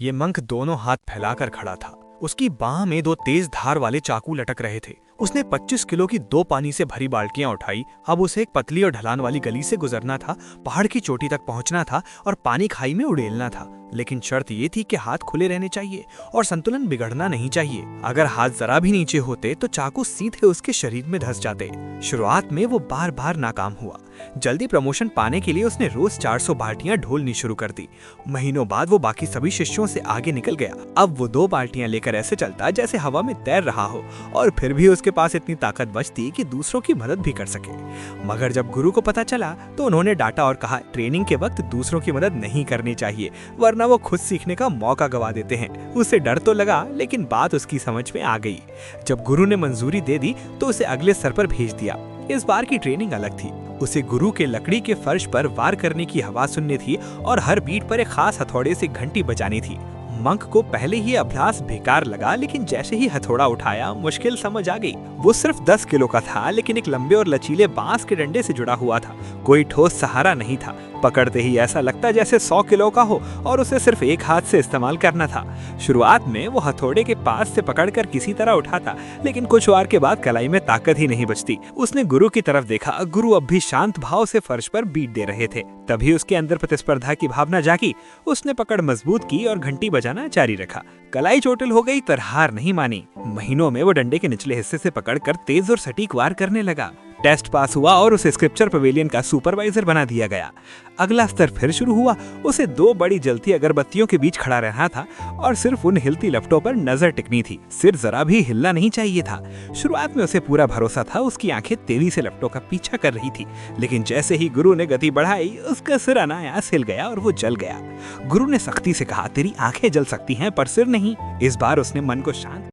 ये मंक दोनों हाथ फैलाकर खड़ा था। उसकी बाह में दो तेज धार वाले चाकू लटक रहे थे। उसने 25 किलो की 2 पानी से भरी बाल्टियां उठाई। अब उसे एक पतली और ढलान वाली गली से गुजरना था, पहाड़ की चोटी तक पहुंचना था और पानी खाई में उड़ेलना था। लेकिन शर्त ये थी कि हाथ खुले रहने चाहिए और संतुलन बिगड़ना नहीं चाहिए। अगर हाथ जरा भी नीचे होते तो चाकू सीधे उसके शरीर में धंस जाते। शुरुआत में वो बार बार नाकाम हुआ। जल्दी प्रमोशन पाने के लिए उसने रोज 400 बाल्टियां ढोलनी शुरू कर दी। महीनों बाद वो बाकी सभी शिष्यों से आगे निकल गया। अब वो 2 बाल्टियां लेकर ऐसे चलता जैसे हवा में तैर रहा हो, और फिर भी उसके पास इतनी ताकत बचती कि दूसरों की मदद भी कर सके। मगर जब गुरु को पता चला तो उन्होंने डांटा और कहा, ट्रेनिंग के वक्त दूसरों की मदद नहीं करनी चाहिए, वरना वो खुद सीखने का मौका गवा देते हैं। उसे डर तो लगा, लेकिन बात उसकी समझ में आ गई। जब गुरु ने मंजूरी दे दी तो उसे अगले स्तर पर भेज दिया। इस बार की ट्रेनिंग अलग थी। उसे गुरु के लकड़ी के फर्श पर वार करने की आवाज सुननी थी और हर बीट पर एक खास हथौड़े से घंटी बजानी थी। मंक को पहले ही अभ्यास बेकार लगा, लेकिन जैसे ही हथौड़ा उठाया मुश्किल समझ आ गई। वो सिर्फ 10 किलो का था, लेकिन एक लंबे और लचीले बांस के डंडे से जुड़ा हुआ था। कोई ठोस सहारा नहीं था। पकड़ते ही ऐसा लगता जैसे 100 किलो का हो और उसे सिर्फ एक हाथ से इस्तेमाल करना था। शुरुआत में वो हथौड़े के पास से पकड़कर किसी तरह उठाता, लेकिन कुछ वार के बाद कलाई में ताकत ही नहीं बचती। उसने गुरु की तरफ देखा। गुरु अब भी शांत भाव से फर्श पर बीट दे रहे थे। तभी उसके अंदर प्रतिस्पर्धा की भावना जागी। उसने पकड़ मजबूत की और घंटी बजाना जारी रखा। कलाई चोटिल हो गई पर हार नहीं मानी। महीनों में वो डंडे के निचले हिस्से से पकड़कर तेज और सटीक वार करने लगा। टेस्ट पास हुआ और उसे स्क्रिप्चर पवेलियन का सुपरवाइजर बना दिया गया। अगला स्तर फिर शुरू हुआ। उसे 2 बड़ी जलती अगरबत्तियों के बीच खड़ा रहना था और सिर्फ उन हिलती लपटों पर नजर टिकनी थी। सिर जरा भी हिलना नहीं चाहिए था। शुरुआत में उसे पूरा भरोसा था। उसकी आंखें तेजी से लपटों का पीछा कर रही थी, लेकिन जैसे ही गुरु ने गति बढ़ाई उसका सिर अनायास हिल गया और वो जल गया। गुरु ने सख्ती से कहा, तेरी आंखें जल सकती हैं पर सिर नहीं। इस बार उसने मन को शांत